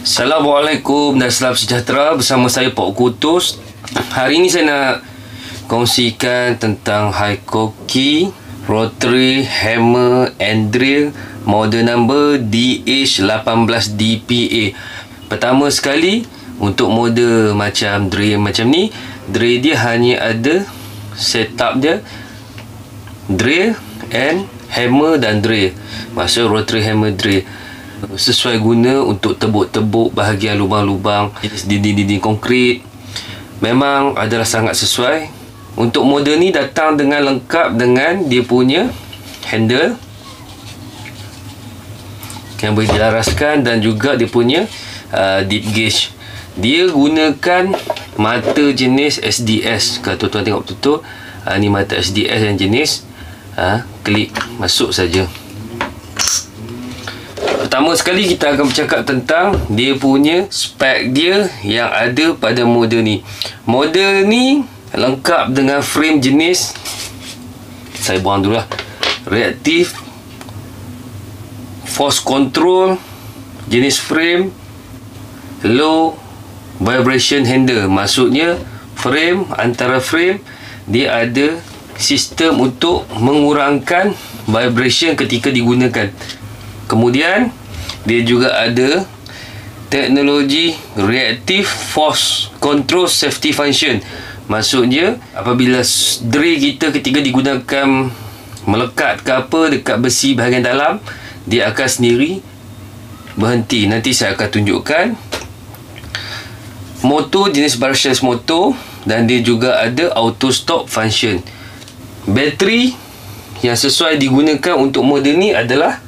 Assalamualaikum dan salam sejahtera. Bersama saya Pak Kutus. Hari ini saya nak kongsikan tentang Hycoki Rotary Hammer and Drill model number DH18DPA. Pertama sekali, untuk model macam drill macam ni, drill dia hanya ada setup dia drill and hammer dan drill. Maksud rotary hammer drill sesuai guna untuk tebuk-tebuk bahagian lubang-lubang dinding-dinding konkrit. Memang adalah sangat sesuai. Untuk model ni datang dengan lengkap dengan dia punya handle yang boleh dilaraskan dan juga dia punya deep gauge. Dia gunakan mata jenis SDS. Kalau tuan-tuan tengok betul-betul, ni mata SDS yang jenis klik masuk saja. Pertama sekali kita akan bercakap tentang dia punya spek dia yang ada pada model ni. Model ni lengkap dengan frame jenis, saya buang dulu lah, reactive force control, jenis frame low vibration handle. Maksudnya frame, antara frame dia ada sistem untuk mengurangkan vibration ketika digunakan. Kemudian dia juga ada teknologi reactive force control safety function. Maksudnya apabila drill kita ketika digunakan melekat ke apa dekat besi bahagian dalam, dia akan sendiri berhenti. Nanti saya akan tunjukkan. Motor jenis brushless motor dan dia juga ada auto stop function. Bateri yang sesuai digunakan untuk model ni adalah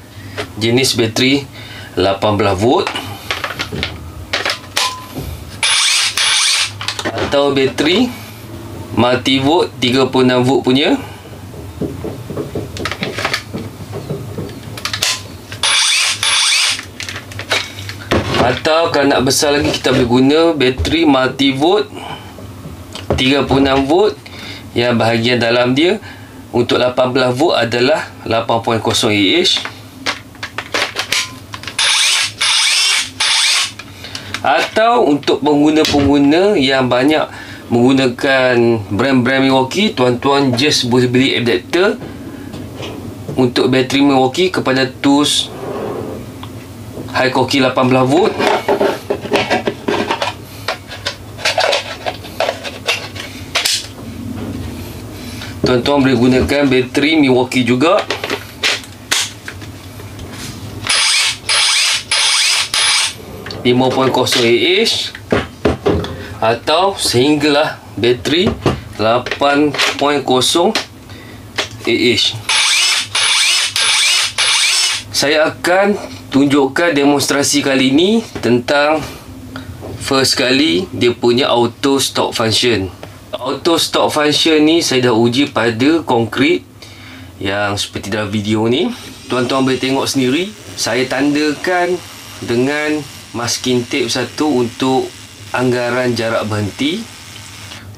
jenis bateri 18 volt atau bateri multivolt 36 volt punya. Atau kalau nak besar lagi, kita boleh guna bateri multivolt 36 volt yang bahagian dalam dia untuk 18 volt adalah 8.0 Ah. Atau untuk pengguna-pengguna yang banyak menggunakan brand-brand Milwaukee, tuan-tuan just boleh beli adapter untuk bateri Milwaukee kepada tools Hycoki 18 volt. Tuan-tuan boleh gunakan bateri Milwaukee juga. Ah atau sehinggalah bateri 8.0 Ah. Saya akan tunjukkan demonstrasi kali ini tentang first kali dia punya auto stop function. Auto stop function ni saya dah uji pada konkrit yang seperti dalam video ni. Tuan-tuan boleh tengok sendiri. Saya tandakan dengan masking tape satu untuk anggaran jarak berhenti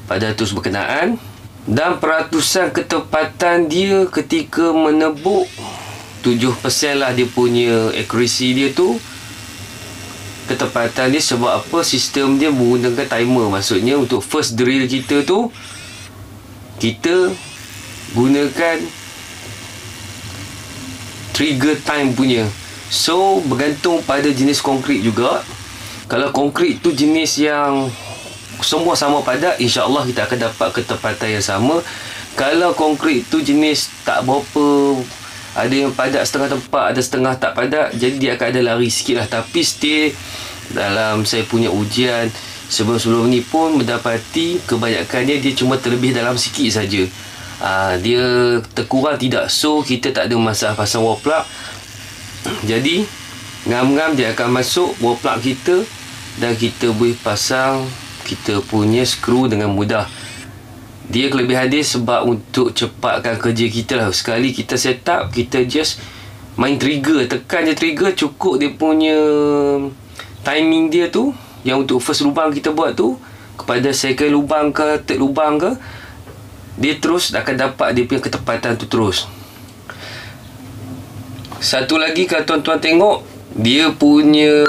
pada tools berkenaan, dan peratusan ketepatan dia ketika menebuk 7% lah dia punya accuracy dia tu. Ketepatan dia sebab apa? Sistem dia menggunakan timer. Maksudnya untuk first drill kita tu, kita gunakan trigger time punya. So bergantung pada jenis konkrit juga. Kalau konkrit tu jenis yang semua sama padat, insya-Allah kita akan dapat ketepatan yang sama. Kalau konkrit tu jenis tak berapa, ada yang padat setengah tempat, ada setengah tak padat, jadi dia akan ada lari sikit lah. Tapi still dalam saya punya ujian sebelum-sebelum ni pun mendapati kebanyakannya dia cuma terlebih dalam sikit saja. Dia terkurang tidak. So kita tak ada masalah pasang wall plug. Jadi ngam-ngam dia akan masuk wall plug kita dan kita boleh pasang kita punya skru dengan mudah. Dia kelebihan dia sebab untuk cepatkan kerja kita lah. Sekali kita set up, kita just main trigger, tekan je trigger, cukup dia punya timing dia tu, yang untuk first lubang kita buat tu kepada second lubang ke third lubang ke, dia terus akan dapat dia punya ketepatan tu terus. Satu lagi, kalau tuan-tuan tengok dia punya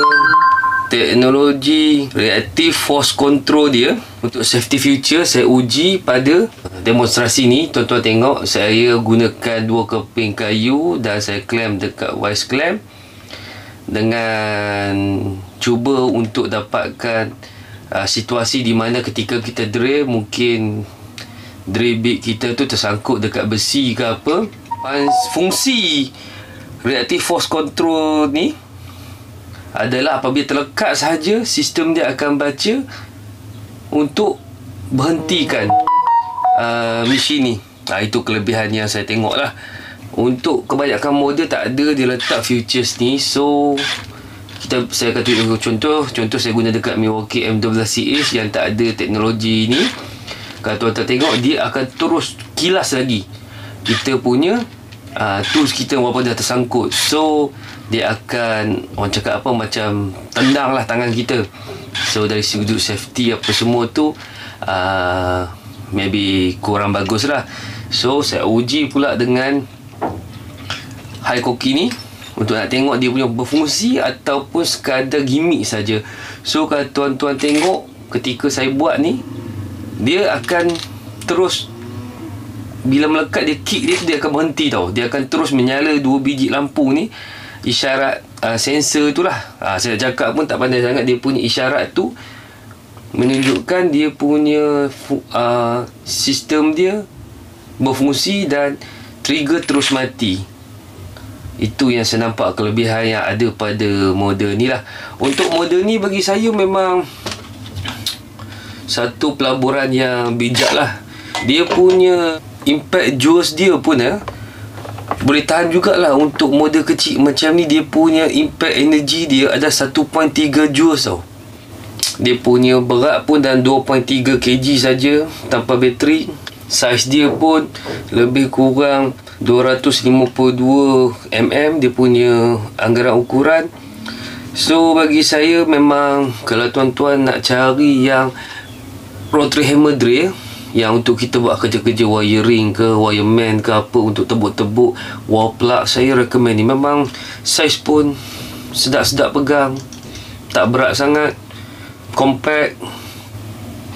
teknologi reactive force control dia untuk safety feature saya uji pada demonstrasi ni. Tuan-tuan tengok, saya gunakan 2 keping kayu dan saya clamp dekat wise clamp dengan cuba untuk dapatkan situasi di mana ketika kita drill, mungkin drill bit kita tu tersangkut dekat besi ke apa. Fungsi reactive force control ni adalah apabila terlekat sahaja, sistem dia akan baca untuk berhentikan mesin ni. Itu kelebihan yang saya tengok lah. Untuk kebanyakan model tak ada dia letak features ni. So saya akan tunjuk contoh saya guna dekat Milwaukee M12CS yang tak ada teknologi ni. Kalau tuan-tuan tengok, dia akan terus kilas lagi kita punya tools kita walaupun dah tersangkut. So dia akan, orang cakap apa, macam tendang lah tangan kita. So dari sudut safety apa semua tu maybe kurang bagus lah. So saya uji pula dengan high koki ni untuk nak tengok dia punya berfungsi ataupun sekadar gimmick saja. So kalau tuan-tuan tengok, ketika saya buat ni, dia akan terus, bila melekat dia kick dia akan berhenti tau. Dia akan terus menyala 2 biji lampu ni. Isyarat sensor tu lah. Saya cakap pun tak pandai sangat. Dia punya isyarat tu menunjukkan dia punya sistem dia berfungsi dan trigger terus mati. Itu yang saya nampak kelebihan yang ada pada model ni lah. Untuk model ni bagi saya memang satu pelaburan yang bijak lah. Dia punya impact joules dia pun boleh tahan jugalah. Untuk model kecil macam ni, dia punya impact energy dia ada 1.3 joules tau. Dia punya berat pun dalam 2.3 kg saja tanpa bateri. Saiz dia pun lebih kurang 252 mm dia punya anggaran ukuran. So bagi saya memang, kalau tuan-tuan nak cari yang rotary hammer drill yang untuk kita buat kerja-kerja wiring ke, wireman ke apa, untuk tebuk-tebuk wall plug, saya recommend ni. Memang saiz pun sedap-sedap pegang, tak berat sangat, compact.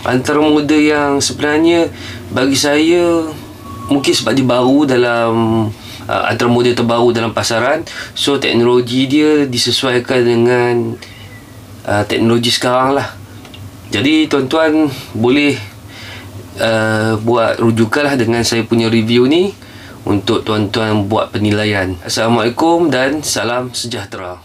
Antara model yang sebenarnya bagi saya, mungkin sebab dia baru dalam antara model terbaru dalam pasaran, so teknologi dia disesuaikan dengan teknologi sekarang lah. Jadi tuan-tuan boleh buat rujukan lah dengan saya punya review ni untuk tuan-tuan buat penilaian. Assalamualaikum dan salam sejahtera.